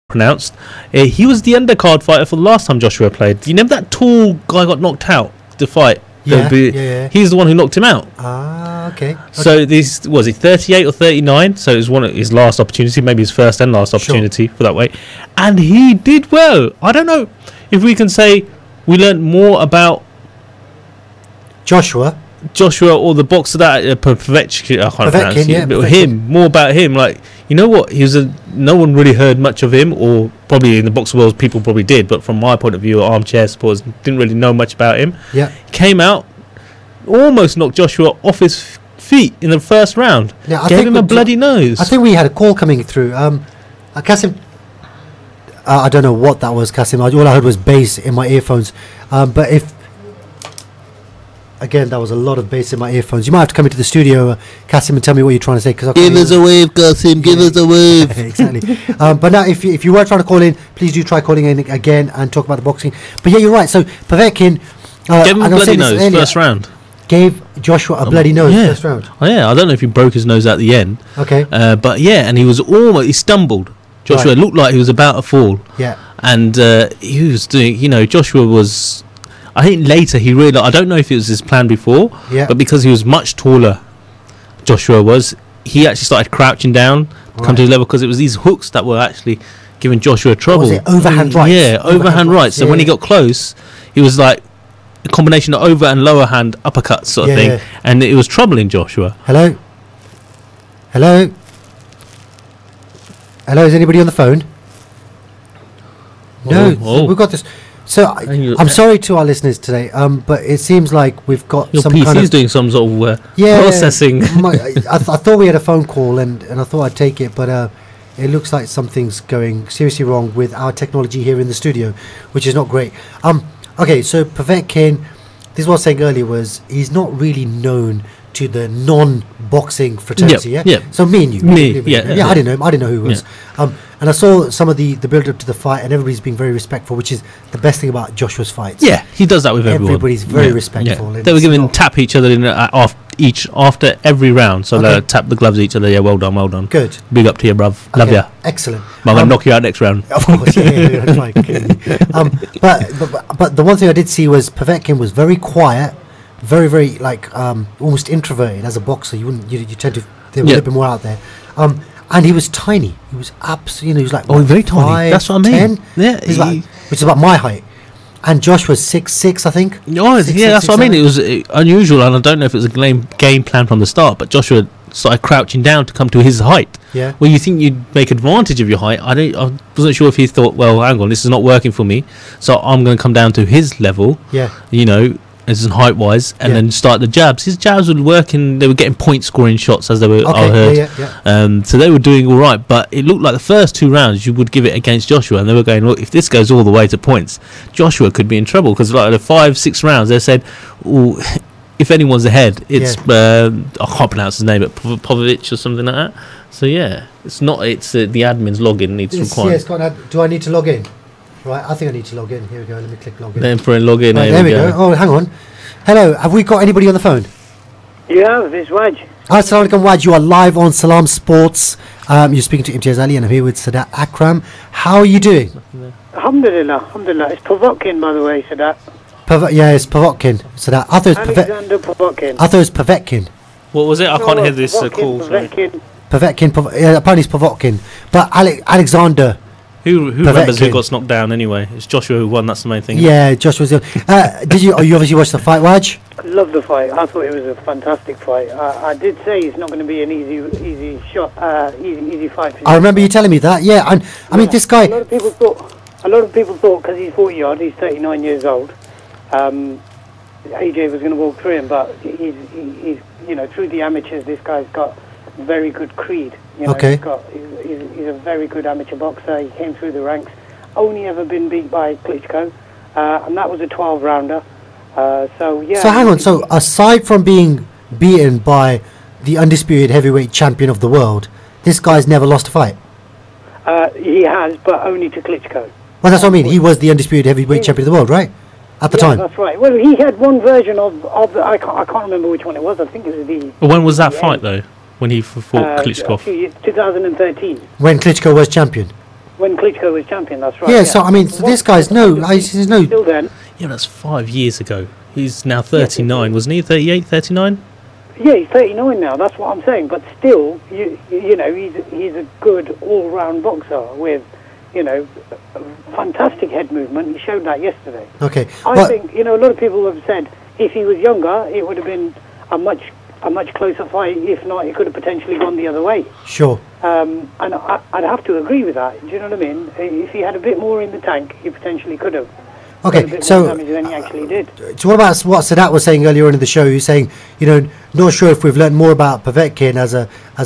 pronounced. He was the undercard fighter for the last time Joshua played. You remember that tall guy got knocked out the fight? Yeah. He's the one who knocked him out. Ah, okay. So this was he 38 or 39? So it was one of his last opportunity, maybe his first and last opportunity for that weight, and he did well. I don't know if we can say we learned more about Joshua or the boxer that Povetkin, I can't pronounce it, but him, more about him. Like, you know what, he was no one really heard much of him, or probably in the boxing world people probably did, but from my point of view, armchair supporters didn't really know much about him. Came out, almost knocked Joshua off his feet in the first round. Gave him a bloody nose. I think we had a call coming through. Kasim, I don't know what that was, Kasim. All I heard was bass in my earphones. But if again, that was a lot of bass in my earphones. You might have to come into the studio, Kasim, and tell me what you're trying to say. Cause give us a wave, Kasim. Give us a wave. Exactly. But now, if you were trying to call in, please do try calling in again and talk about the boxing. But yeah, you're right. So Povetkin gave him a bloody nose earlier, first round. Gave Joshua a bloody nose first round. Oh, yeah, I don't know if he broke his nose at the end. Okay. But yeah, and he stumbled. Joshua looked like he was about to fall. Yeah. And he was doing, Joshua was, I think later he realised, I don't know if it was his plan before, but because he was much taller, Joshua was, he actually started crouching down, come to his level, because it was these hooks that were actually giving Joshua trouble. Was it overhand right? Yeah, overhand right. So when he got close, he was like a combination of over and lower hand uppercuts sort of thing, and it was troubling Joshua. Hello, is anybody on the phone? No, we've got this. So I'm sorry to our listeners today, but it seems like we've got your some PC's kind of doing some sort of processing. I thought we had a phone call, and I thought I'd take it, but it looks like something's going seriously wrong with our technology here in the studio, which is not great. Okay, so Povetkin, this is what I was saying earlier, was he's not really known to the non-boxing fraternity. So me and you. I didn't know who it was. And I saw some of the build-up to the fight, and everybody's being very respectful, which is the best thing about Joshua's fights. Yeah, he does that with everyone. Everybody's very respectful. They were giving tap each other in after every round. So they tap the gloves at each other. Yeah, well done. Good. Big up to you, bruv. Love ya. Excellent. I'm going to knock you out next round. Of course, but the one thing I did see was Povetkin was very quiet, very, very almost introverted as a boxer. You tend to think a little bit more out there. And he was tiny. He was absolutely, he was like very tiny. That's what I mean. 10? Yeah, which is about my height. And Josh was 6'6", I think. That's what I mean. It was unusual, and I don't know if it was a game plan from the start, but Joshua started crouching down to come to his height. Yeah. Well, you think you'd make advantage of your height. I wasn't sure if he thought, well, hang on, this is not working for me, so I'm going to come down to his level. Yeah. As in height wise, and then start the jabs. His jabs were working. They were getting point scoring shots as they were. I heard. So they were doing all right, but it looked like the first 2 rounds you would give it against Joshua, and they were going, look, if this goes all the way to points, Joshua could be in trouble, because like the 5-6 rounds they said, if anyone's ahead, it's I can't pronounce his name, but Povich or something like that. So it's not. It's the admin's login needs required. Do I need to log in? Right, I think I need to log in. Here we go. Let me click log in. Then for a log in. Right, there we go. Oh, hang on. Hello, have we got anybody on the phone? Yeah, it's Waj. Hi, Assalamu alaikum, Waj. You are live on Salaam Sports. You're speaking to Imtiaz Ali, and I'm here with Sadat Akram. How are you doing? Alhamdulillah. It's Povetkin, by the way, Sadat. It's Povetkin. Sadat. I thought Alexander Povetkin. I thought it was Povetkin. What was it? I can't hear this call. Povetkin. Apparently it's Povetkin. But Alexander. Who remembers who got knocked down anyway? It's Joshua who won, that's the main thing. Yeah, Joshua's the did you obviously watched the fight, Waj? I love the fight. I thought it was a fantastic fight. I did say it's not going to be an easy shot, easy fight. I remember you telling me that, and I mean this guy... A lot of people thought because he's 40-odd, he's 39 years old, AJ was going to walk through him, but he's through the amateurs, this guy's got very good creed. He's a very good amateur boxer. He came through the ranks. Only ever been beat by Klitschko, and that was a 12-rounder. So hang on. So aside from being beaten by the undisputed heavyweight champion of the world, this guy's never lost a fight. He has, but only to Klitschko. Well, that's what I mean. He was the undisputed heavyweight champion of the world, right? At the time. That's right. Well, he had one version of the, I can't remember which one it was. I think it was the. When was that fight though? When he fought Klitschko? 2013. When Klitschko was champion? When Klitschko was champion, that's right. Yeah, so I mean, so this guy's he's no. Still then. Yeah, that's 5 years ago. He's now 39, wasn't he? 38, 39? Yeah, he's 39 now. That's what I'm saying. But still, you know, he's a good all-round boxer with, you know, fantastic head movement. He showed that yesterday. Okay. I think, you know, a lot of people have said if he was younger, it would have been a much closer fight. If not, it could have potentially gone the other way. Sure. And I'd have to agree with that. Do you know what I mean? If he had a bit more in the tank, he potentially could have. Okay, so more damage than he actually did. So what about what Sadat was saying earlier on in the show? He's saying, you know, not sure if we've learned more about Povetkin as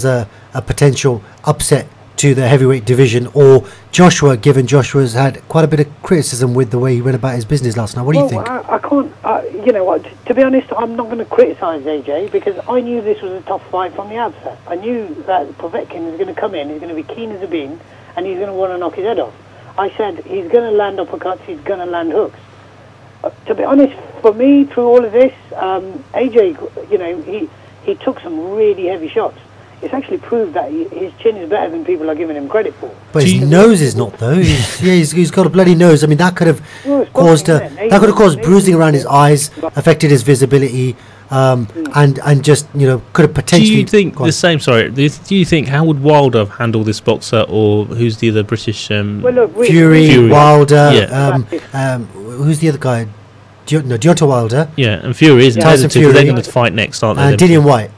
a potential upset to the heavyweight division, or Joshua, given Joshua's had quite a bit of criticism with the way he went about his business last night. What do you think? I can't, you know what, to be honest, I'm not going to criticise AJ, because I knew this was a tough fight from the outset. I knew that Povetkin is going to come in, he's going to be keen as a bean, and he's going to want to knock his head off. I said he's going to land uppercuts, he's going to land hooks. To be honest, for me, through all of this, AJ, you know, he took some really heavy shots. It's actually proved that his chin is better than people are giving him credit for. But his nose is not, though. He's got a bloody nose. I mean, that could have caused bruising around his eyes, affected his visibility, and just, you know, could have potentially. Do you think the same? Sorry, do you think how would Wilder handle this boxer, or who's the other British? Fury, Wilder. Yeah. Who's the other guy? Deontay Wilder. Yeah, and Fury isn't. Tyson Fury. They're going to fight next, aren't they? And Dillian White.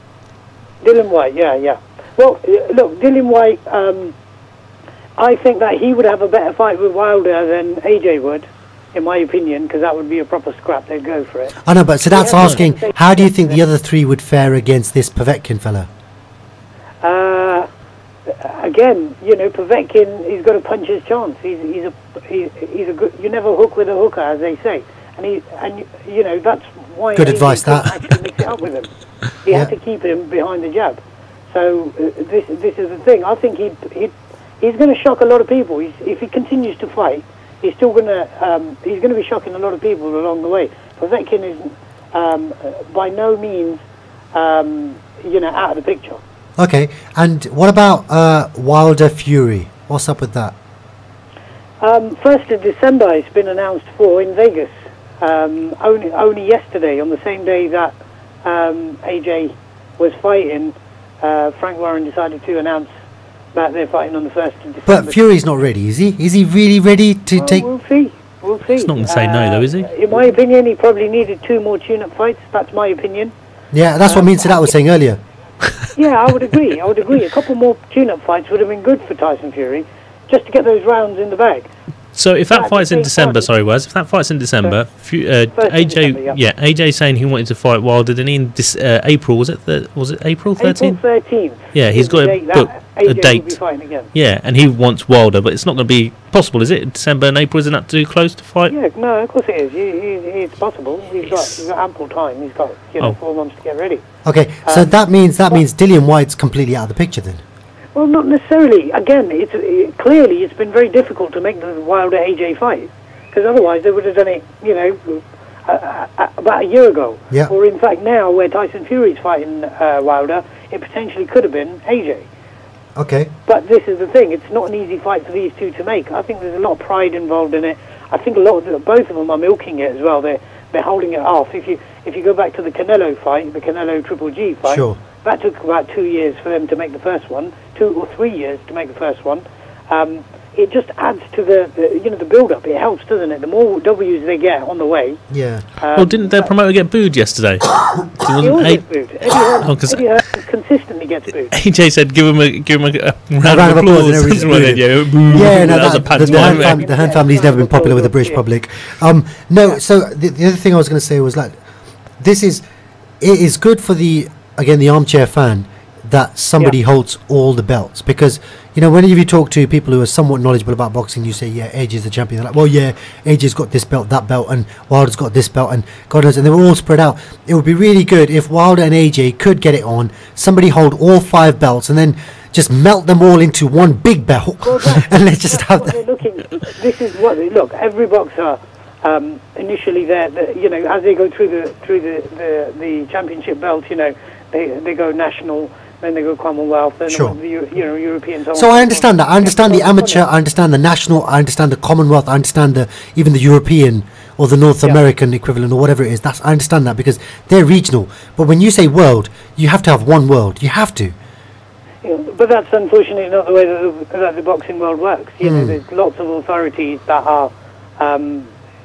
Dillian White, yeah. Well, look, Dillian White, I think that he would have a better fight with Wilder than AJ would, in my opinion, because that would be a proper scrap. They'd go for it. I know, but so that's asking, how do you think the other three would fare against this Povetkin fella? Again, you know, Povetkin, he's got to punch his chance. He's a good. You never hook with a hooker, as they say, and you know that's why. Good advice. That actually mix it up with him. He had to keep him behind the jab. So this is the thing. I think he's going to shock a lot of people. If he continues to fight, he's still going to be shocking a lot of people along the way. Povetkin is by no means you know, out of the picture. Okay, and what about Wilder Fury? What's up with that? 1st of December it's been announced for in Vegas. Only yesterday, on the same day that AJ was fighting, Frank Warren decided to announce that they're fighting on the 1st of December. But Fury's not ready, is he? Is he really ready to take... We'll see. He's not going to say no, though, is he? In my opinion, he probably needed 2 more tune-up fights. That's my opinion. Yeah, that's what me and Sadat was saying earlier. Yeah, I would agree. A couple more tune-up fights would have been good for Tyson Fury, just to get those rounds in the bag. So if that fight's in December, if that fight's in December, AJ saying he wanted to fight Wilder, then in April, was it April 13th? April 13th. Yeah, he's got a date. Yeah, and he wants Wilder, but it's not going to be possible, is it? December and April, isn't that too close to fight? Yeah, no, of course it is. It's possible. He's got ample time. He's got 4 months to get ready. Okay, so that means Dillian White's completely out of the picture then. Well, not necessarily. Again, clearly it's been very difficult to make the Wilder AJ fight, because otherwise they would have done it, you know, about a year ago. Yeah. Or in fact now, where Tyson Fury's fighting Wilder, it potentially could have been AJ. Okay. But this is the thing; it's not an easy fight for these two to make. I think there's a lot of pride involved in it. I think both of them are milking it as well. They're holding it off. If you go back to the Canelo fight, the Canelo Triple G fight. Sure. That took about 2 years for them to make the first one, 2 or 3 years to make the first one. It just adds to the build-up. It helps, doesn't it? The more W's they get on the way. Yeah. Well, didn't their promoter get booed yesterday? He always gets booed. Eddie Hearn consistently gets booed. AJ said, "Give him a round of applause." The Hearn family's never been popular with the British public. No. So the other thing I was going to say was, like, it is good for the armchair fan that somebody holds all the belts, because, you know, whenever you talk to people who are somewhat knowledgeable about boxing, you say, yeah, AJ's the champion. They're like, well, yeah, AJ's got this belt, that belt, and Wilder's got this belt, and God knows, and they were all spread out. It would be really good if Wilder and AJ could get it on, somebody hold all 5 belts, and then just melt them all into one big belt, and let's just have that. This is what they look. Every boxer initially, you know, as they go through the championship belt, you know, they go national then they go Commonwealth, then Sure. the European. So I understand that. I understand the amateur. I understand the national. I understand the Commonwealth. I understand even the European or the North American equivalent or whatever it is. I understand that because they're regional. But when you say world, you have to have one world. You have to. Yeah, but that's unfortunately not the way that the boxing world works. You know, there's lots of authorities that are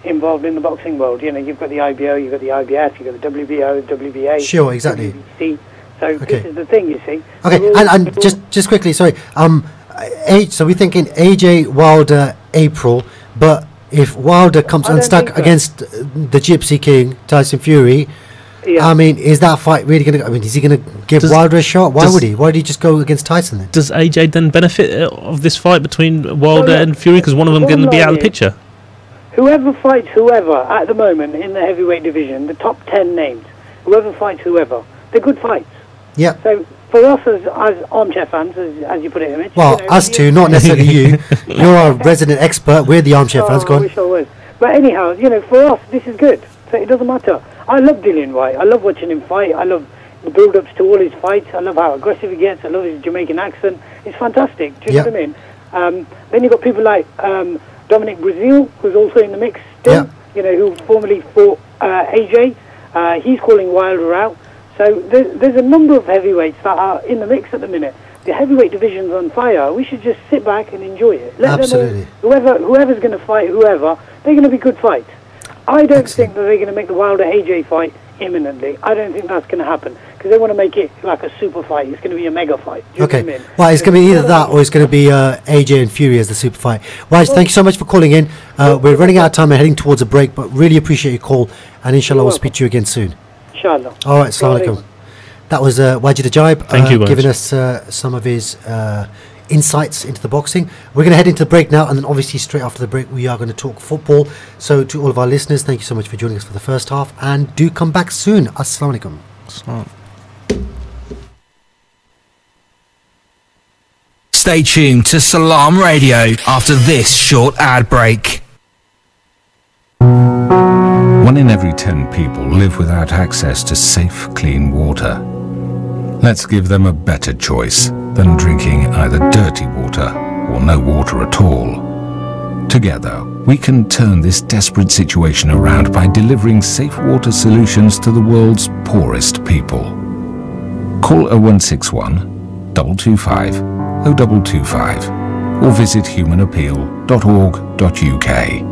involved in the boxing world. You know, you've got the IBO, you've got the IBF, you've got the WBO, WBA. Sure, exactly. WBC. So this is the thing, you see. Okay, and just quickly, sorry. So we're thinking AJ Wilder April, but if Wilder comes unstuck against the Gypsy King Tyson Fury, I mean, is that fight really going to? I mean, is he going to give Wilder a shot? Why would he? Why did he just go against Tyson then? Does AJ then benefit of this fight between Wilder and Fury because one of them going to be out of the picture? Whoever fights whoever at the moment in the heavyweight division, the top 10 names, whoever fights whoever, they're good fights. Yeah. So for us as armchair fans, as you put it, Image. Well, us two, not necessarily you. You're our resident expert. We're the armchair fans. Go on. I wish I was. But anyhow, you know, for us, this is good. So it doesn't matter. I love Dillian Whyte. I love watching him fight. I love the build-ups to all his fights. I love how aggressive he gets. I love his Jamaican accent. It's fantastic. Do you know what I mean? Then you've got people like Dominic Breazeale, who's also in the mix still, you know, who formerly fought AJ. He's calling Wilder out. So there's a number of heavyweights that are in the mix at the minute. The heavyweight division's on fire. We should just sit back and enjoy it. Let them all, whoever's going to fight whoever, they're going to be good fights. I don't think that they're going to make the Wilder AJ fight imminently. I don't think that's going to happen because they want to make it like a super fight. It's going to be a mega fight. Do you know what I mean? Well, it's going to be either that or it's going to be AJ and Fury as the super fight. Well, thank you so much for calling in. We're running out of time and heading towards a break, but really appreciate your call, and inshallah we'll speak to you again soon. Inshallah. All right, assalamu alaikum. That was Wajid Ajaib giving us some of his insights into the boxing. We're going to head into the break now, and then obviously straight after the break we are going to talk football. So to all of our listeners, thank you so much for joining us for the first half, and do come back soon. Assalamu alaikum. Stay tuned to Salaam Radio after this short ad break. 1 in every 10 people live without access to safe, clean water. Let's give them a better choice than drinking either dirty water or no water at all. Together, we can turn this desperate situation around by delivering safe water solutions to the world's poorest people. Call 0161 225 0225 or visit humanappeal.org.uk.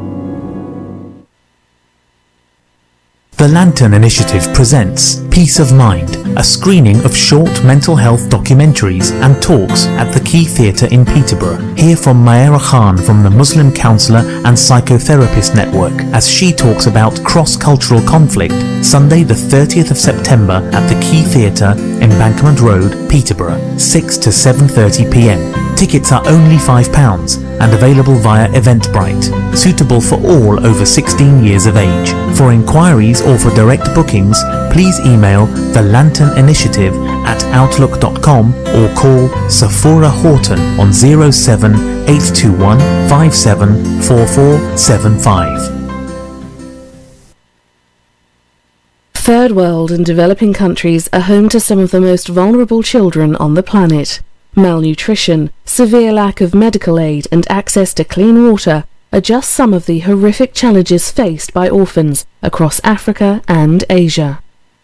The Lantern Initiative presents Peace of Mind, a screening of short mental health documentaries and talks at the Key Theatre in Peterborough. Hear from Mayera Khan from the Muslim Counsellor and Psychotherapist Network as she talks about cross-cultural conflict, Sunday the 30th of September at the Key Theatre, Embankment Road, Peterborough, 6 to 7:30 p.m. Tickets are only £5 and available via Eventbrite, suitable for all over 16 years of age. For inquiries or for direct bookings, please email The Lantern Initiative at outlook.com or call Sephora Horton on 07 821 574475. Third world and developing countries are home to some of the most vulnerable children on the planet. Malnutrition, severe lack of medical aid and access to clean water are just some of the horrific challenges faced by orphans across Africa and Asia.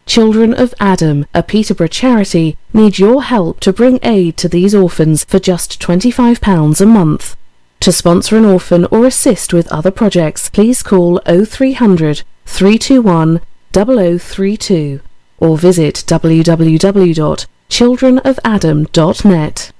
Children of Adam, a Peterborough charity, need your help to bring aid to these orphans for just £25 a month. To sponsor an orphan or assist with other projects, please call 0300 321 0032 or visit www.childrenofadam.net.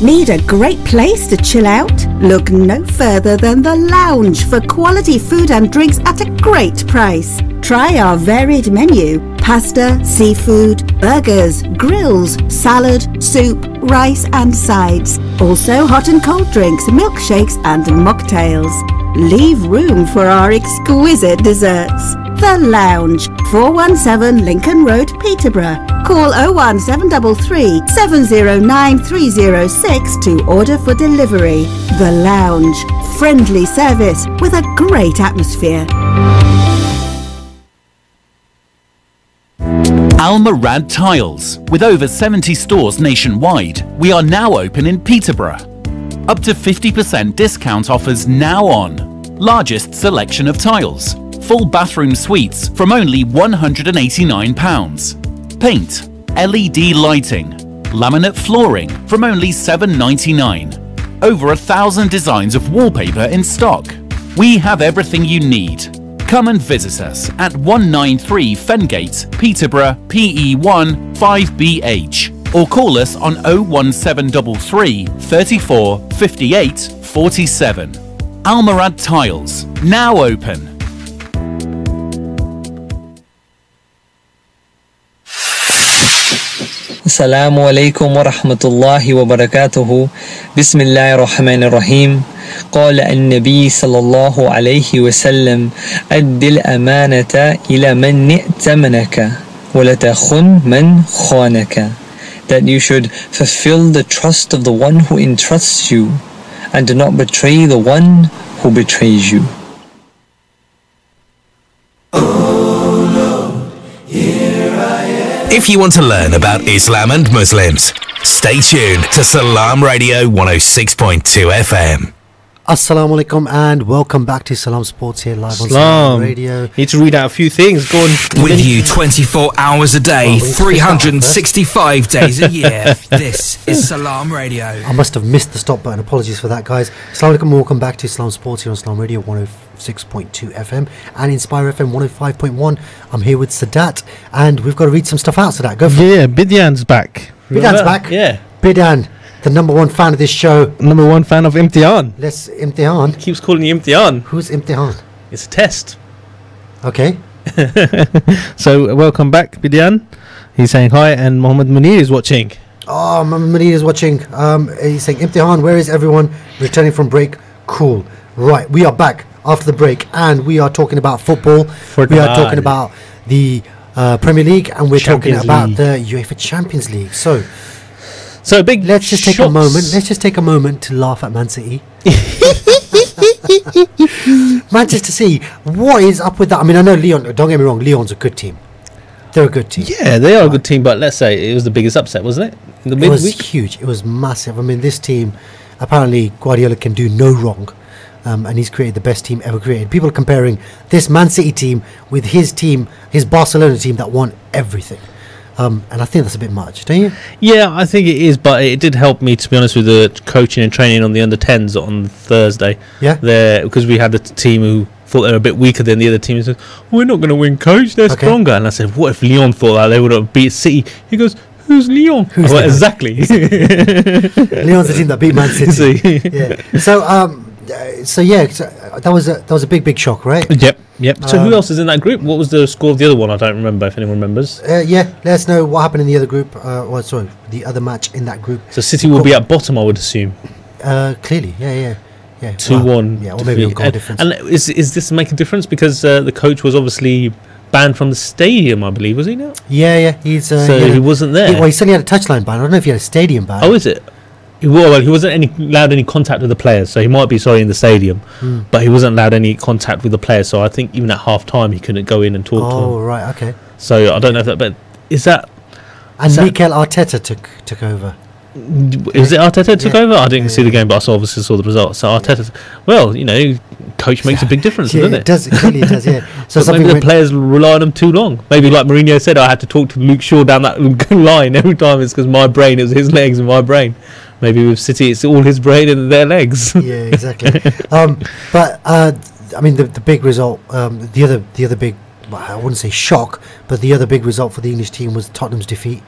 Need a great place to chill out? Look no further than The Lounge for quality food and drinks at a great price. Try our varied menu: pasta, seafood, burgers, grills, salad, soup, rice and sides. Also hot and cold drinks, milkshakes and mocktails. Leave room for our exquisite desserts. The Lounge, 417 Lincoln Road, Peterborough. Call 01733 709 306 to order for delivery. The Lounge, friendly service with a great atmosphere. Al Murad Tiles. With over 70 stores nationwide, we are now open in Peterborough. Up to 50% discount offers now on. Largest selection of tiles. Full bathroom suites from only £189. Paint, LED lighting, laminate flooring from only £7.99. Over 1,000 designs of wallpaper in stock. We have everything you need. Come and visit us at 193 Fengate, Peterborough, PE1 5BH, or call us on 01733 34 58 47. Al Murad Tiles, now open. Assalamu alaikum wa rahmatullahi wa barakatuhu. Bismillahir Rahmanir Rahim. قال النبي صلى الله عليه وسلم أد الأمانة إلى من ائتمنك ولا تخن من خانك. That you should fulfill the trust of the one who entrusts you and do not betray the one who betrays you. If you want to learn about Islam and Muslims, stay tuned to Salaam Radio 106.2 FM. Assalamu alaikum and welcome back to Salaam Sports here live on Salaam Radio. Need to read out a few things. Go on. With you 24 hours a day, 365 days a year. This is Salaam Radio. I must have missed the stop button. Apologies for that, guys. Assalamu alaikum and welcome back to Salaam Sports here on Salaam Radio 106.2 FM and Inspire FM 105.1. I'm here with Sadat and we've got to read some stuff out, Sadat. Go for it. Yeah, Bidyan's back. Bidyan's back? Yeah. Bidan, the number one fan of this show. Number one fan of Imtihan. Let's Imtihan. Keeps calling you Imtihan. Who's Imtihan? It's a test. Okay. So welcome back, Bidyan. He's saying hi, and Mohammed Munir is watching. Oh, Mohammed Munir is watching. He's saying Imtihan, where is everyone returning from break? Cool. Right, we are back after the break, and we are talking about football. We are talking about the Premier League, and we're talking about the UEFA Champions League. So big. Let's just take a moment. Let's just take a moment to laugh at Man City. Manchester City. What is up with that? I mean, I know Lyon. Don't get me wrong. Lyon's a good team. They're a good team. Yeah, they are a good team. But let's say it was the biggest upset, wasn't it? In the it was huge. It was massive. I mean, this team. Apparently, Guardiola can do no wrong. And he's created the best team ever created. People are comparing this Man City team with his team, his Barcelona team that won everything. And I think that's a bit much, don't you? Yeah, I think it is, but it did help me, to be honest, with the coaching and training on the under-10s on Thursday. Yeah. Because we had the team who thought they were a bit weaker than the other team. He said, we're not going to win, coach, they're stronger. And I said, what if Lyon thought that they would have beat City? He goes, who's Lyon? Well, exactly. Lyon's the team that beat Man City. Yeah. So that was a big shock, right? Yep. So who else is in that group? What was the score of the other one? I don't remember, if anyone remembers. Let us know what happened in the other group. The other match in that group. So City will be at bottom, I would assume. Clearly, yeah. 2-1. Yeah, or maybe a goal difference. And is this make a difference because the coach was obviously banned from the stadium, I believe, was he now? Yeah. He wasn't there. He certainly had a touchline ban. I don't know if he had a stadium ban. Oh, is it? Well, he wasn't allowed any contact with the players, so he might be in the stadium, but he wasn't allowed any contact with the players. So I think even at half time he couldn't go in and talk to them. Oh, right, okay. So I don't know if that, but is that? And Mikel Arteta took over. Is it Arteta took over? I didn't see the game, but I obviously saw the results. So Arteta, coach makes a big difference, doesn't it? It clearly does, yeah. So maybe the players rely on him too long. Maybe like Mourinho said, I had to talk to Luke Shaw down that line every time. It's because my brain, it was his legs and my brain. Maybe with City, it's all his brain and their legs. Yeah, exactly. But I mean, the big result, the other big, I wouldn't say shock, but the other big result for the English team was Tottenham's defeat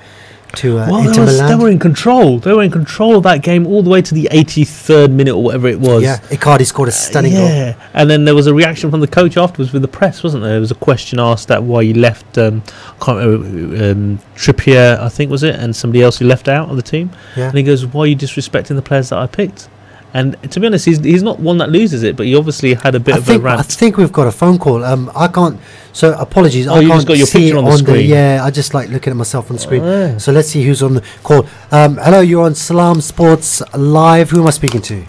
to Inter Milan. They were in control. They were in control of that game all the way to the 83rd minute or wwhatever it was. Yeah, Icardi scored a stunning goal. Yeah, and then there was a reaction from the coach afterwards with the press, wasn't there? There was a question asked at why he left. I can't remember, Trippier, I think was it, and somebody else who left out of the team. Yeah. And he goes, "Why are you disrespecting the players that I picked?" And to be honest, he's not one that loses it, but he obviously had a bit of a rant. I think we've got a phone call. I can't. So apologies. Oh, you just got your picture on the screen. I just like looking at myself on the screen. Oh. So let's see who's on the call. Hello, you're on Salaam Sports Live. Who am I speaking to?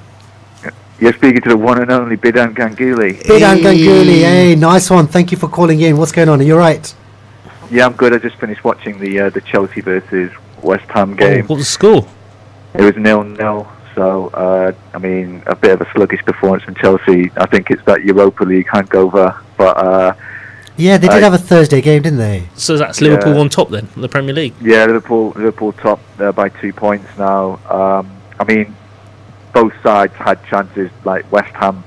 You're speaking to the one and only Bidan Ganguly. Bidan Ganguly, hey, nice one. Thank you for calling in. What's going on? Are you right? Yeah, I'm good. I just finished watching the Chelsea versus West Ham game. What was the score? It was 0-0. So, I mean, a bit of a sluggish performance from Chelsea. I think it's that Europa League hangover. But yeah, they did have a Thursday game, didn't they? So that's Liverpool on top then, the Premier League? Yeah, Liverpool top by 2 points now. I mean, both sides had chances. Like West Ham,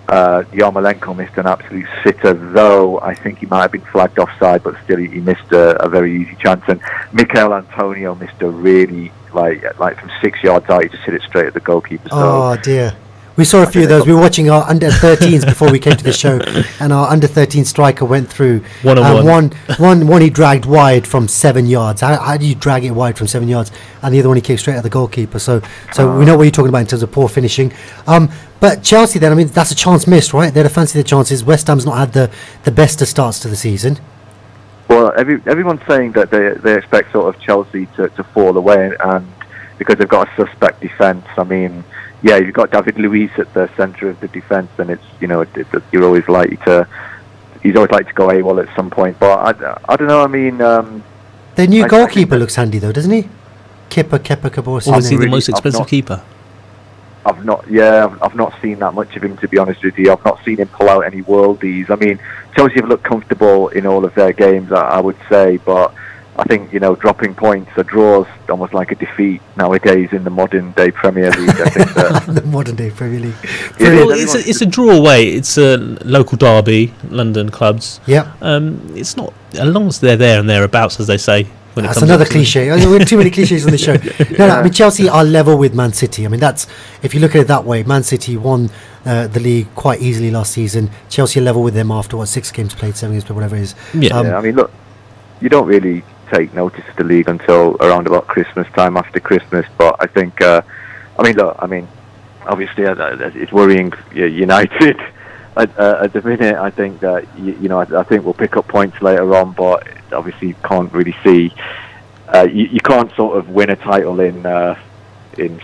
Yarmolenko missed an absolute sitter, though I think he might have been flagged offside, but still he missed a very easy chance. And Mikel Antonio missed a really, like from 6 yards out, he just hit it straight at the goalkeeper. So, oh dear. We saw a few of those. We were watching our under-13s before we came to the show, and our under-13 striker went through. One he dragged wide from 7 yards. How do you drag it wide from 7 yards? And the other one he kicked straight at the goalkeeper. So we know what you're talking about in terms of poor finishing. But Chelsea then, I mean, that's a chance missed, right? They'd have fancied the chances. West Ham's not had the best of starts to the season. Well, everyone's saying that they expect sort of Chelsea to fall away, and because they've got a suspect defence. I mean, yeah, you've got David Luiz at the centre of the defence, and it's, you know, you're always likely to. He's always like to go AWOL at some point, but I don't know. I mean, their new goalkeeper looks handy though, doesn't he? Kepa Kabor. Is he the most expensive keeper? I've not seen that much of him, to be honest with you. I've not seen him pull out any worldies. I mean, Chelsea have looked comfortable in all of their games, I would say, but I think, you know, dropping points or draws almost like a defeat nowadays in the modern day Premier League. I think that the modern day Premier League. Well, it's a draw away. It's a local derby, London clubs. Yeah. It's not, as long as they're there and thereabouts, as they say. That's another cliche. We have too many cliches on the show. No, I mean, Chelsea are level with Man City. I mean, that's, if you look at it that way, Man City won the league quite easily last season. Chelsea are level with them after 6 games played, 7 games played, whatever it is. Yeah. I mean, look, you don't really take notice of the league until around about Christmas time, after Christmas. But I think, obviously it's worrying United at the minute. I think that I think we'll pick up points later on, but obviously you can't really see. You can't sort of win a title in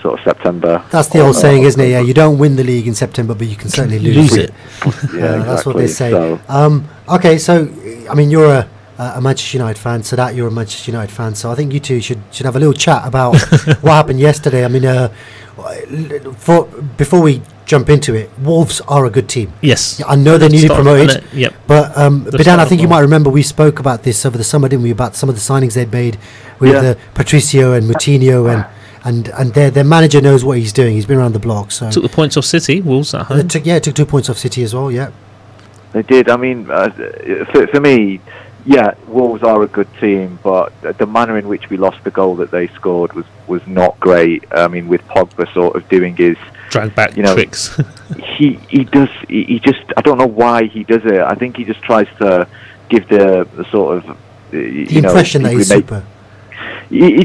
sort of September. That's the old saying, isn't it? Yeah, you don't win the league in September, but you can certainly lose it. Yeah, exactly. That's what they say. So. Okay, so I mean, you're a Manchester United fan, so that you're a Manchester United fan. So I think you two should have a little chat about what happened yesterday. I mean, before we jump into it, Wolves are a good team. Yes, I know they're newly promoted. Yep. But Bidan, I think you might remember we spoke about this over the summer, didn't we? About some of the signings they'd made with Patricio and Moutinho and their manager knows what he's doing. He's been around the block. So took the points off City. Wolves at home. It took 2 points off City as well. Yeah, they did. I mean, for me. Yeah, Wolves are a good team, but the manner in which we lost the goal that they scored was not great. I mean, with Pogba sort of doing his drag back tricks. he just, I don't know why he does it. I think he just tries to give the sort of the impression that he's super. He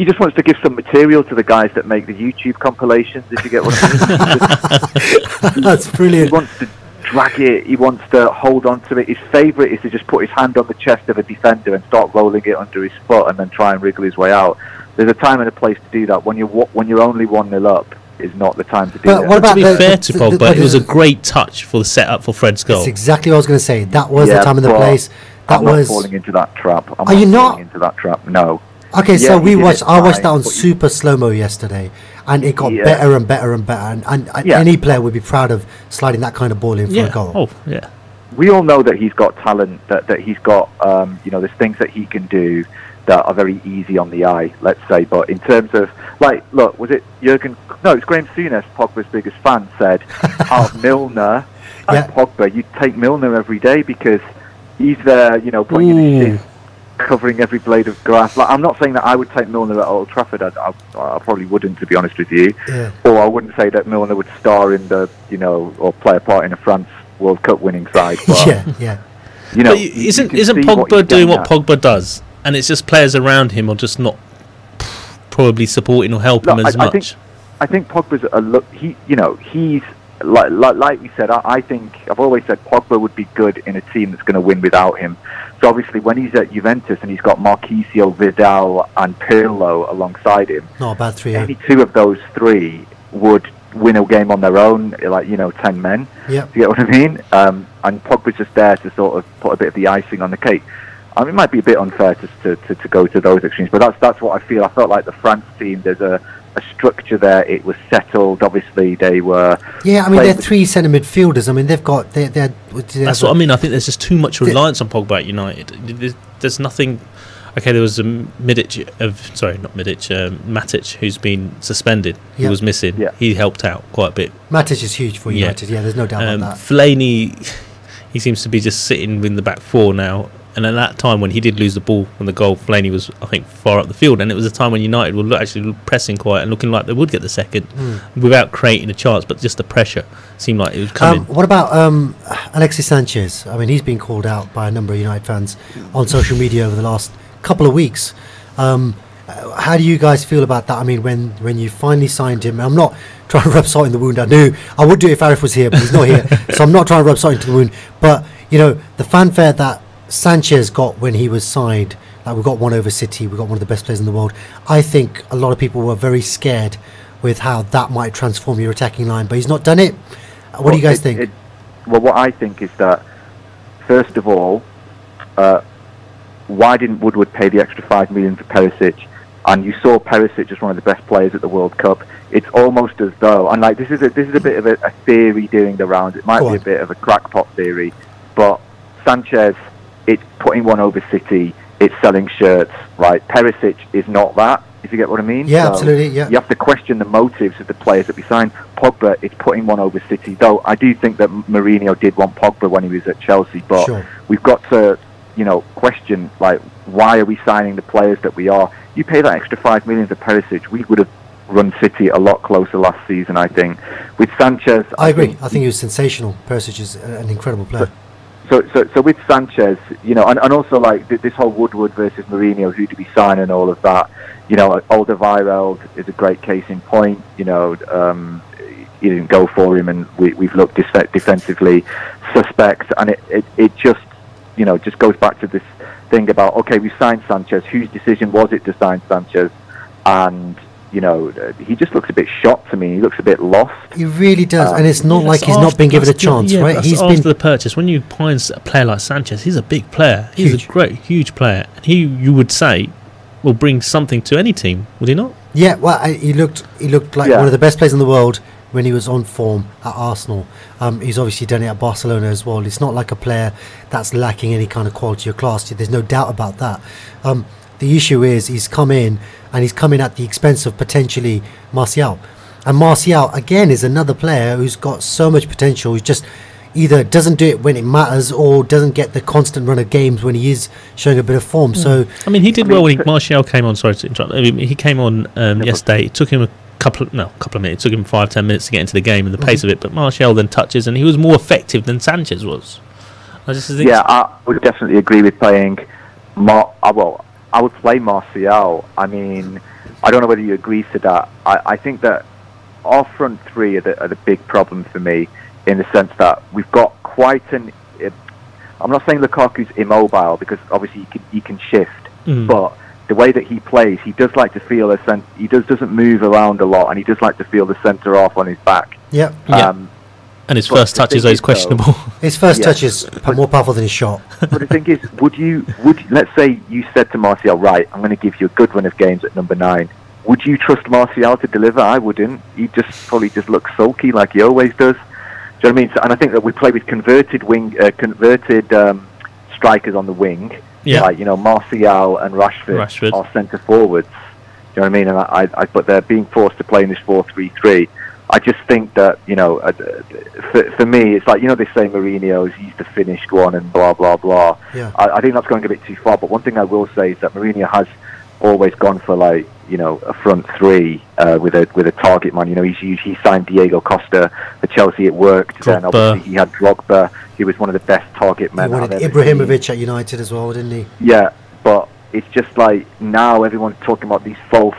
just wants to give some material to the guys that make the YouTube compilations, if you get what I mean. That's brilliant. He wants to drag it, he wants to hold on to it. His favourite is to just put his hand on the chest of a defender and start rolling it under his foot and then try and wriggle his way out. There's a time and a place to do that. When you're only 1-0 up is not the time to do that. What about to be fair to Pogba, it was a great touch for the setup for Fred's goal. That's exactly what I was going to say. That was the time and the place. I'm not falling into that trap. Are you not? Falling into that trap? No. Okay, so I watched that on super slow-mo yesterday, and it got better and better and better, and any player would be proud of sliding that kind of ball in for a goal. Oh, yeah. We all know that he's got talent, that he's got, there's things that he can do that are very easy on the eye, let's say, but in terms of, look, was it Jurgen, no, it's Graham Souness, Pogba's biggest fan, said, out of Milner and Pogba, you'd take Milner every day because he's there, putting in his shit, covering every blade of grass. I'm not saying that I would take Milner at Old Trafford. I probably wouldn't, to be honest with you. Yeah. Or I wouldn't say that Milner would star in the, or play a part in a France World Cup winning side. But, But isn't Pogba doing what Pogba does? And it's just players around him are just not probably supporting or helping as much. I think Pogba's he's like we said. I think I've always said Pogba would be good in a team that's going to win without him. So obviously, when he's at Juventus and he's got Marchisio, Vidal, and Pirlo alongside him, not a bad three. Any two of those three would win a game on their own, 10 men. Yeah, you get what I mean? And Pogba's just there to sort of put a bit of the icing on the cake. I mean, it might be a bit unfair to go to those extremes, but that's what I feel. I felt like the France team, there's a structure there. It was settled. Obviously, they were. Yeah, I mean, they're three centre midfielders. I mean, they've got. That's what I mean. I think there's just too much reliance on Pogba at United. There's nothing. Okay, there was a Matic, who's been suspended, who was missing. Yeah. He helped out quite a bit. Matic is huge for United. Yeah, there's no doubt about that. Fellaini, he seems to be just sitting in the back four now. And at that time, when he did lose the ball from the goal, Fellaini was, I think, far up the field. And it was a time when United were actually pressing quite and looking like they would get the second without creating a chance. But just the pressure seemed like it was coming. What about Alexis Sanchez? I mean, he's been called out by a number of United fans on social media over the last couple of weeks. How do you guys feel about that? I mean, when you finally signed him, I'm not trying to rub salt in the wound. I knew I would do it if Arif was here, but he's not here. So I'm not trying to rub salt into the wound. But, you know, the fanfare that Sanchez got when he was signed, like we got one over City, we got one of the best players in the world. I think a lot of people were very scared with how that might transform your attacking line, but he's not done it. What do you guys think? Well, what I think is that, first of all, why didn't Woodward pay the extra $5 million for Perisic? And you saw Perisic as one of the best players at the World Cup. It's almost as though, and like this is a bit of a theory doing the rounds. It might be a bit of a crackpot theory, but Sanchez, it's putting one over City, it's selling shirts, right? Perisic is not that, if you get what I mean. Yeah, so absolutely, yeah. You have to question the motives of the players that we signed. Pogba, it's putting one over City, though I do think that Mourinho did want Pogba when he was at Chelsea, but we've got to, you know, question, like, why are we signing the players that we are? You pay that extra $5 million for Perisic, we would have run City a lot closer last season, I think. With Sanchez... I agree. I think he was sensational. Perisic is an incredible player. So with Sanchez, you know, and also like this whole Woodward versus Mourinho, who do we sign and all of that, you know, Alderweireld is a great case in point. You know, he didn't go for him, and we've looked defensively suspect, and it just, you know, just goes back to this thing about, okay, we signed Sanchez, whose decision was it to sign Sanchez? And you know, he just looks a bit shocked to me. He looks a bit lost. He really does, and it's not like he's not been given a chance, right? He's been after the purchase. When you find a player like Sanchez, he's a big player. He's a great, huge player, and you would say, will bring something to any team, would he not? Yeah, well, he looked like one of the best players in the world when he was on form at Arsenal. He's obviously done it at Barcelona as well. It's not like a player that's lacking any kind of quality or class. There's no doubt about that. The issue is he's come in, and he's coming at the expense of potentially Martial. And Martial, again, is another player who's got so much potential. He just either doesn't do it when it matters or doesn't get the constant run of games when he is showing a bit of form. So, I mean, he did well when Martial came on. Sorry to interrupt. I mean, he came on yesterday. It took him a couple of minutes. It took him 5-10 minutes to get into the game and the pace of it. But Martial then touches, and he was more effective than Sanchez was. I would definitely agree with playing I would play Martial. I mean, I don't know whether you agree to that. I think that our front three are the big problem for me, in the sense that we've got quite an... I'm not saying Lukaku's immobile, because obviously he can shift, but the way that he plays, he does like to feel he doesn't move around a lot, and he does like to feel the centre off on his back. Yeah. And his first touch is always questionable. His first touch is more powerful than his shot. But the thing is, would let's say you said to Martial, right, I'm going to give you a good run of games at number 9. Would you trust Martial to deliver? I wouldn't. He'd probably just look sulky like he always does. Do you know what I mean? So, and I think that we play with converted strikers on the wing. Yeah. Like, you know, Martial and Rashford are centre forwards. Do you know what I mean? And but they're being forced to play in this 4-3-3. I just think that, you know, for me, it's like, you know, they say Mourinho's, he's the finished one and blah, blah, blah. Yeah. I think that's going a bit too far. But one thing I will say is that Mourinho has always gone for, like, you know, a front three with a target man. You know, he signed Diego Costa for Chelsea. It worked. Drogba. Then obviously he had Drogba. He was one of the best target men. He wanted Ibrahimovic at United as well, didn't he? Yeah, but it's just like now everyone's talking about these false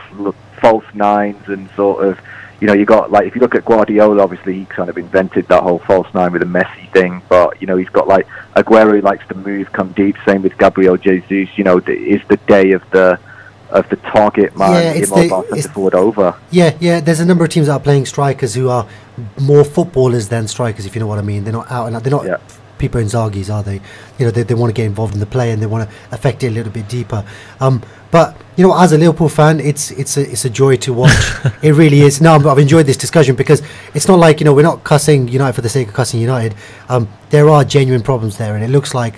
nines and sort of, you know, you got, like, if you look at Guardiola, obviously he kind of invented that whole false nine with the Messi thing, but, you know, he's got, like, Aguero, who likes to move, come deep, same with Gabriel Jesus, you know, is the day of the target man, immobile centre forward over. Yeah, there's a number of teams that are playing strikers who are more footballers than strikers, if you know what I mean. They're not out and out, they're not Pippo Inzaghi's, are they? You know, they want to get involved in the play and they want to affect it a little bit deeper. But you know, as a Liverpool fan, it's a joy to watch. It really is. No, I've enjoyed this discussion because it's not like, you know, we're not cussing United for the sake of cussing United. There are genuine problems there, and it looks like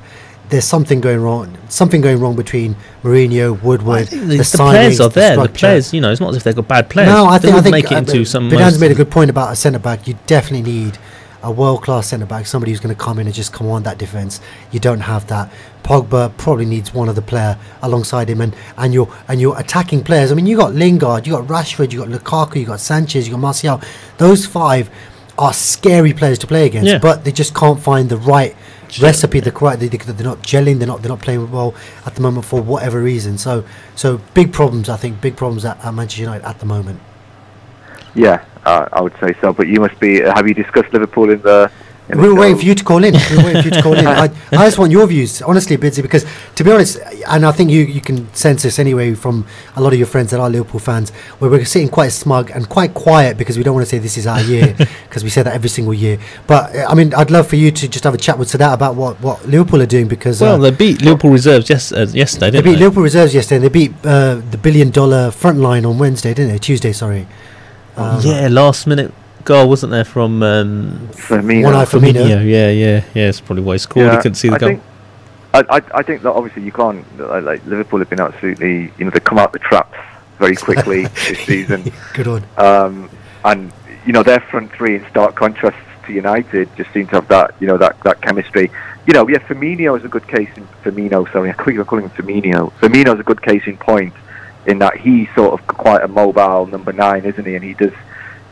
there's something going wrong. Something going wrong between Mourinho, Woodward. The players are there. The players, you know, it's not as if they've got bad players. No, I think make it into some. Bidan's made a good point about a centre back. You definitely need a world-class centre-back, somebody who's going to come in and just command that defence. You don't have that. Pogba probably needs one other player alongside him, and your attacking players. I mean, you got Lingard, you got Rashford, you got Lukaku, you got Sanchez, you got Martial. Those five are scary players to play against, but they just can't find the right recipe. They're not gelling. They're not playing well at the moment for whatever reason. So big problems. I think big problems at Manchester United at the moment. Yeah, I would say so. But you must be. Have you discussed Liverpool in the? We're waiting for you to call in. I just want your views, honestly, Bidsy, because to be honest, and I think you can sense this anyway from a lot of your friends that are Liverpool fans, where we're sitting quite smug and quite quiet because we don't want to say this is our year, because we say that every single year. But I mean, I'd love for you to just have a chat with Sadat about what Liverpool are doing, because they beat Liverpool reserves yesterday, didn't they? They beat Liverpool reserves yesterday, and they beat the $1 billion front line on Wednesday, didn't they? Tuesday, sorry. Last minute goal, wasn't there, from Firmino? Yeah. It's probably why he scored. He couldn't see the goal. I think that obviously you can't. Like Liverpool have been absolutely, you know, they come out the traps very quickly this season. Good one. And you know, their front three, in stark contrast to United, just seem to have that, you know, that chemistry. You know, Firmino is a good case in Firmino. Sorry, I keep calling him Firmino. Firmino's a good case in point, in that he's sort of quite a mobile number 9, isn't he? And he does.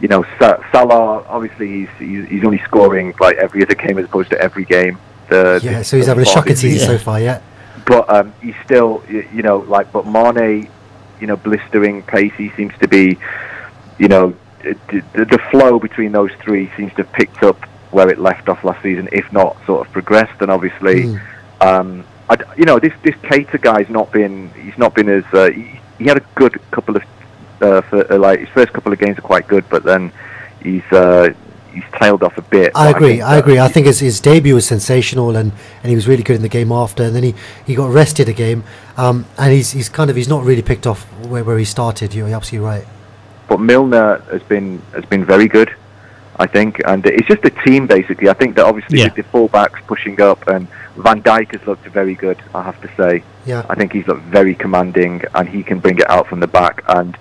You know, Salah, obviously he's only scoring like every other game as opposed to every game. So he's having a shocking season so far, But he's still, you know, like, but Mane, you know, blistering pace, he seems to be, you know, the flow between those three seems to have picked up where it left off last season, if not sort of progressed. And obviously, you know, this Keita guy's not been as, he had a good couple of, like his first couple of games are quite good, but then he's tailed off a bit. I agree. I think his debut was sensational, and he was really good in the game after, and then he got rested a game, and he's not really picked off where he started. You're absolutely right. But Milner has been very good, I think, and it's just a team basically. I think that obviously with the fullbacks pushing up, and Van Dijk has looked very good, I have to say. Yeah. I think he's looked very commanding, and he can bring it out from the back. And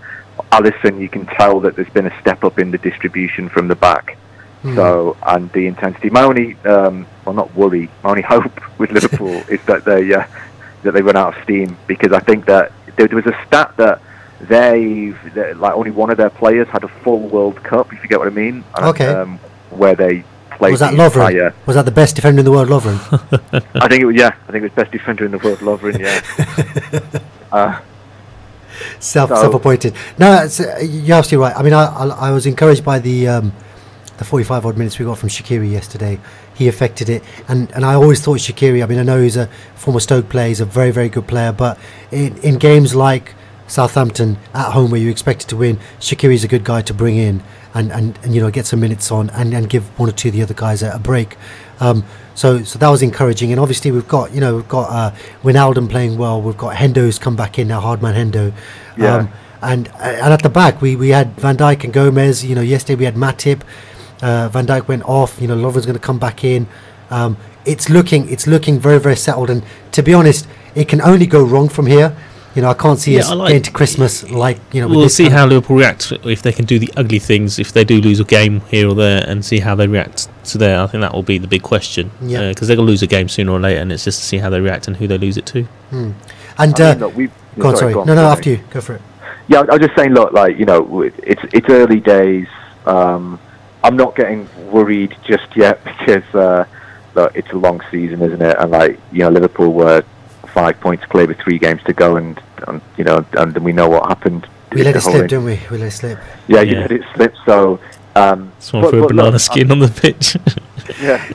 Alisson, you can tell that there's been a step up in the distribution from the back. So, and the intensity. My only, not worry, my only hope with Liverpool is that they run out of steam, because I think that there was a stat that like only one of their players had a full World Cup, if you get what I mean. Okay. Where they played. Was that Lovren? Was that the best defender in the world, Lovren? I think it was. Yeah, I think it was best defender in the world, Lovren. Yeah. Self-appointed. No, you're absolutely right. I mean, I was encouraged by the 45 odd minutes we got from Shaqiri yesterday. He affected it, and I always thought Shaqiri, I mean, I know he's a former Stoke player, he's a very, very good player, but in games like Southampton at home, where you expected to win, Shaqiri's a good guy to bring in and you know, get some minutes on and give one or two of the other guys a break. So that was encouraging, and obviously we've got Wijnaldum playing well. We've got Hendo's come back in now, Hardman Hendo. And at the back we had Van Dijk and Gomez. You know, yesterday we had Matip. Van Dijk went off. You know, Lovren's going to come back in. It's looking very, very settled, and to be honest, it can only go wrong from here. You know, I can't see us getting to Christmas like, you know. We'll see how Liverpool react, if they can do the ugly things, if they do lose a game here or there, and see how they react to there. I think that will be the big question, because they're going to lose a game sooner or later, and it's just to see how they react and who they lose it to. And go on, sorry. No, after you. Go for it. Yeah, I was just saying, look, like, you know, it's early days. I'm not getting worried just yet, because look, it's a long season, isn't it? And like, you know, Liverpool were 5 points clear with 3 games to go, and you know, and we know what happened. We let it slip, didn't we? We let it slip. Yeah, you let it slip. So someone threw a banana skin on the pitch. Yeah,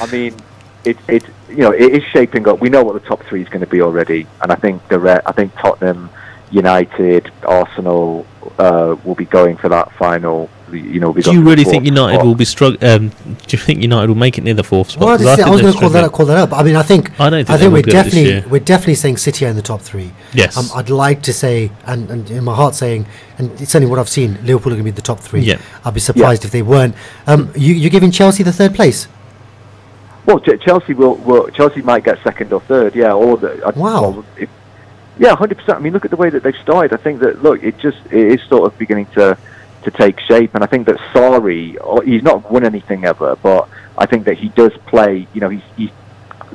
I mean, it you know, it is shaping up. We know what the top 3 is going to be already, and I think Tottenham, United, Arsenal will be going for that final you know. Do you really think United will be struggling? Do you think United will make it near the fourth spot? Well, I was going to call that up. I mean, I think we're definitely saying City are in the top three. Yes. I'd like to say, and in my heart saying, and it's only what I've seen, Liverpool are going to be the top three. Yeah. I'd be surprised if they weren't. You're giving Chelsea the third place? Well, Chelsea Chelsea might get second or third. Yeah. Wow. Yeah, 100%. I mean, look at the way that they've started. I think that, look, it is sort of beginning to take shape. And I think that Sarri, he's not won anything ever, but I think that he does play, you know, he's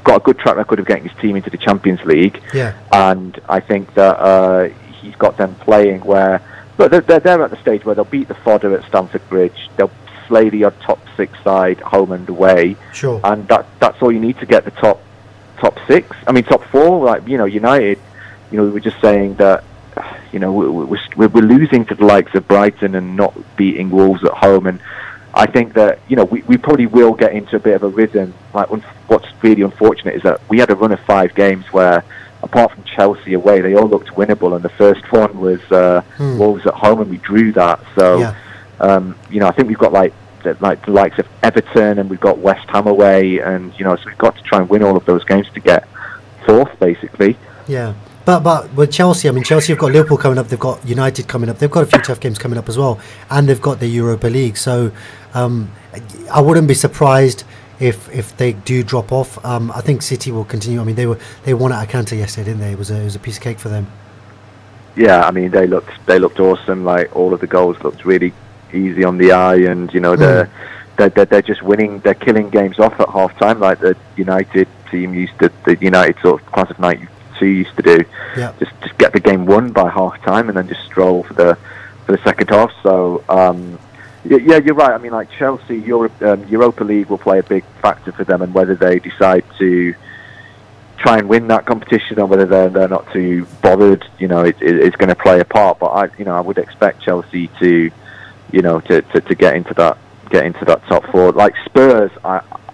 got a good track record of getting his team into the Champions League. Yeah. And I think that he's got them playing where, look, they're at the stage where they'll beat the fodder at Stamford Bridge. They'll slay the odd top six side home and away. Sure. And that's all you need to get the top six. I mean, top four, like, you know, United. You know, we were just saying that, you know, we're losing to the likes of Brighton and not beating Wolves at home. And I think that, you know, we probably will get into a bit of a rhythm. Like, what's really unfortunate is that we had a run of 5 games where, apart from Chelsea away, they all looked winnable. And the first one was Wolves at home, and we drew that. So, you know, I think we've got like the likes of Everton, and we've got West Ham away. And, you know, so we've got to try and win all of those games to get fourth, basically. Yeah. But with Chelsea, I mean, Chelsea have got Liverpool coming up, they've got United coming up, they've got a few tough games coming up as well, and they've got the Europa League. So I wouldn't be surprised if they do drop off. I think City will continue. I mean, they won at Atalanta yesterday, didn't they? It was a piece of cake for them. Yeah, I mean, they looked awesome. Like, all of the goals looked really easy on the eye, and you know they're just winning. They're killing games off at half time, like the United team used to. The United sort of class of '92 used to do. Yeah. Just get the game won by half time and then just stroll for the second half. So yeah, you're right. I mean, like, Chelsea, Europa League will play a big factor for them, and whether they decide to try and win that competition or whether they're not too bothered, you know, it's going to play a part. But I would expect Chelsea to, you know, to get into that top four. Like Spurs,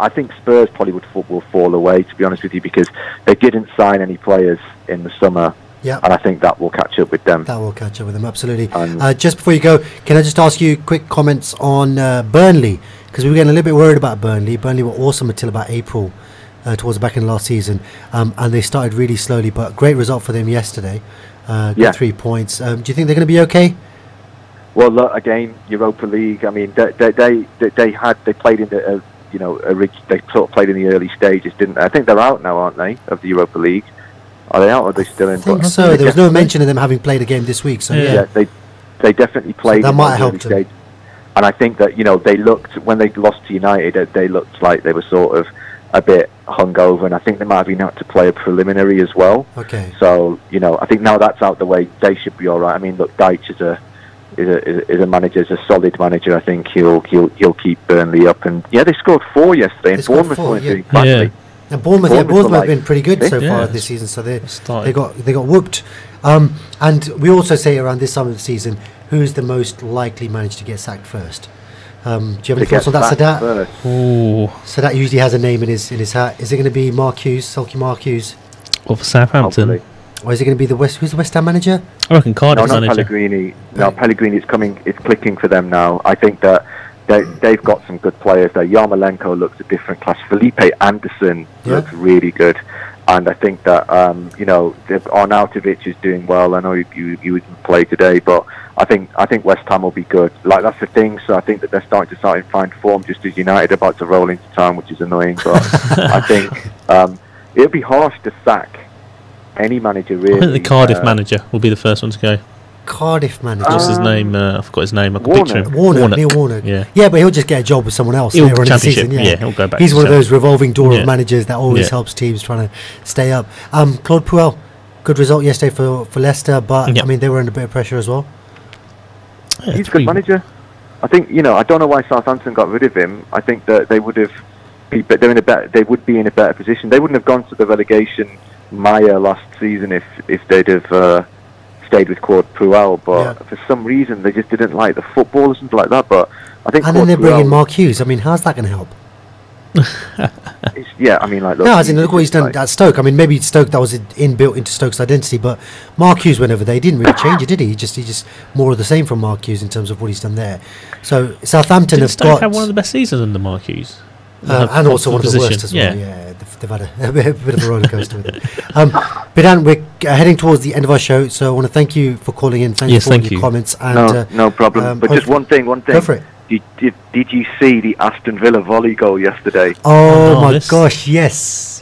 I think Spurs probably will fall away, to be honest with you, because they didn't sign any players in the summer. Yeah. And I think that will catch up with them. That will catch up with them, absolutely. Just before you go, can I just ask you quick comments on Burnley? Because we were getting a little bit worried about Burnley. Burnley were awesome until about April, towards the back end of last season. And they started really slowly, but great result for them yesterday. Got 3 points. Do you think they're going to be okay? Well, look, again, Europa League. I mean, they played in the they sort of played in the early stages, didn't they? I think they're out now, aren't they, of the Europa League? Are they out, or are they still in? I think so. There was no mention of them having played a game this week. So yeah, they definitely played. So that might help them. And I think that, you know, they looked, when they lost to United, they looked like they were sort of a bit hungover, and I think they might have been out to play a preliminary as well. Okay. So, you know, I think now that's out the way, they should be all right. I mean, look, Deitch is a manager, is a solid manager. I think he'll keep Burnley up. And yeah, they scored 4 yesterday, and Bournemouth weren't doing badly. And Bournemouth have been pretty good so far this season, so they got whooped. And we also say around this time of the season, who's the most likely manager to get sacked first? Do you have any thoughts on that, Sadat? Sadat usually has a name in his hat. Is it going to be Mark Hughes, Sulky Mark Hughes? Or for Southampton? Hopefully. Or is it going to be who's the West Ham manager? I reckon Cardiff manager. No, not Pellegrini. No, Pellegrini is coming. It's clicking for them now. I think that they've got some good players there. Yarmolenko looks a different class. Felipe Anderson looks really good. And I think that, you know, Arnautovic is doing well. I know you didn't play today, but I think West Ham will be good. Like, that's the thing. So I think that they're starting to find form, just as United are about to roll into town, which is annoying. But I think it would be harsh to sack any manager, really. I think the Cardiff manager will be the first one to go. Cardiff manager. What's his name? I forgot his name. I can picture him. Neil Warnock. Yeah, but he'll just get a job with someone else. He'll championship. He'll go back. He's one of those revolving door of managers that always helps teams trying to stay up. Claude Puel, good result yesterday for Leicester, but I mean, they were under a bit of pressure as well. Yeah, he's a good manager. I think, you know, I don't know why Southampton got rid of him. I think that they would have, they would be in a better position. They wouldn't have gone to the relegation mire last season if they'd have stayed with Claude Puel, but for some reason they just didn't like the football or something like that. But I think, and then they bring in Mark Hughes. I mean, how's that going to help? Yeah, I mean, like, look, no, as in look what he's done at Stoke. I mean, maybe Stoke, that was inbuilt into Stoke's identity, but Mark Hughes went over there. He didn't really change it, did he? He just more of the same from Mark Hughes in terms of what he's done there. So Southampton have Stoke got had one of the best seasons under Mark Hughes. and also one of the worst as well. Yeah, they've had a bit of a roller coaster with it. Bidan, we're heading towards the end of our show, so I want to thank you for calling in. Thank you for all your comments. And, no problem. But just one thing. Go for it. Did you see the Aston Villa volley goal yesterday? Oh my gosh, yes.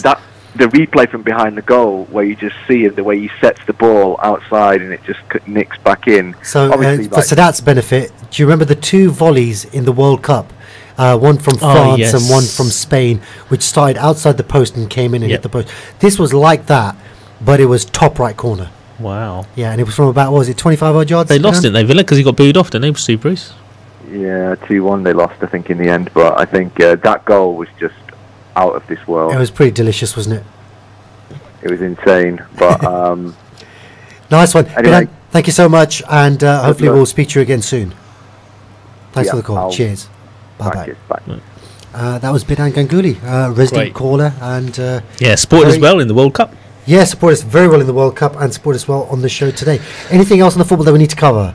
That the replay from behind the goal, where you just see it, the way he sets the ball outside and it just nicks back in. So for Sadat's benefit, do you remember the two volleys in the World Cup? One from France and one from Spain, which started outside the post and came in and hit the post. This was like that, but it was top right corner. Wow. Yeah, and it was from about, what was it, 25 odd yards? They lost it, Villa, because he got booed off, didn't they, Steve Bruce? Yeah, 2-1 they lost, I think, in the end. But I think that goal was just out of this world. It was pretty delicious, wasn't it? It was insane. But nice one. Anyway, thank you so much, and hopefully we'll speak to you again soon. Thanks for the call. Cheers. Bye. That was Bidan Ganguly, resident caller, and support us well in the World Cup. Yeah, support us very well in the World Cup, and support us well on the show today. Anything else on the football that we need to cover?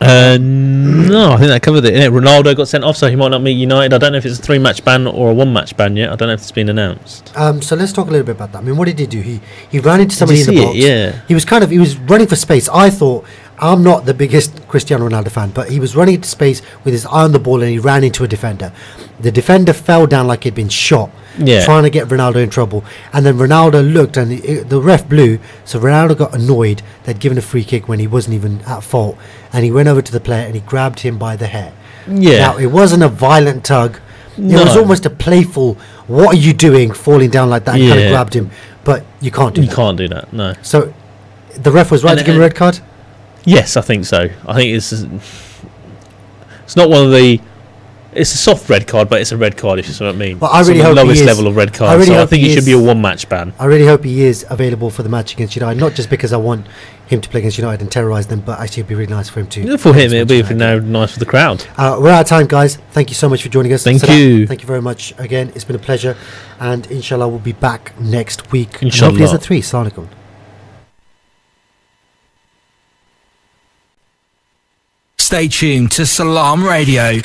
No, I think that covered it. Ronaldo got sent off, so he might not meet United. I don't know if it's a 3-match ban or a 1-match ban yet. I don't know if it's been announced. So let's talk a little bit about that. I mean, what did he do? He ran into somebody in the box. Yeah. He was running for space. I thought, I'm not the biggest Cristiano Ronaldo fan, but he was running into space with his eye on the ball and he ran into a defender. The defender fell down like he'd been shot, trying to get Ronaldo in trouble. And then Ronaldo looked and the ref blew, so Ronaldo got annoyed. They'd given a free kick when he wasn't even at fault. And he went over to the player and he grabbed him by the hair. Yeah. Now, it wasn't a violent tug. No. It was almost a playful, what are you doing, falling down like that, and kind of grabbed him. But you can't do that. You can't do that, no. So the ref was right to give him a red card? Yes, I think so. I think it's not one of the... It's a soft red card, but it's a red card, if you see what I mean. Well, I really hope lowest level of red card, so I think it should be a 1-match ban. I really hope he is available for the match against United, not just because I want him to play against United and terrorise them, but actually it'd be really nice for him to. For him, it'll be nice for the crowd. We're out of time, guys. Thank you so much for joining us. Thank you. Thank you very much again. It's been a pleasure, and inshallah we'll be back next week. Inshallah. Hopefully it's at 3. Assalamu alaikum. Stay tuned to Salaam Radio.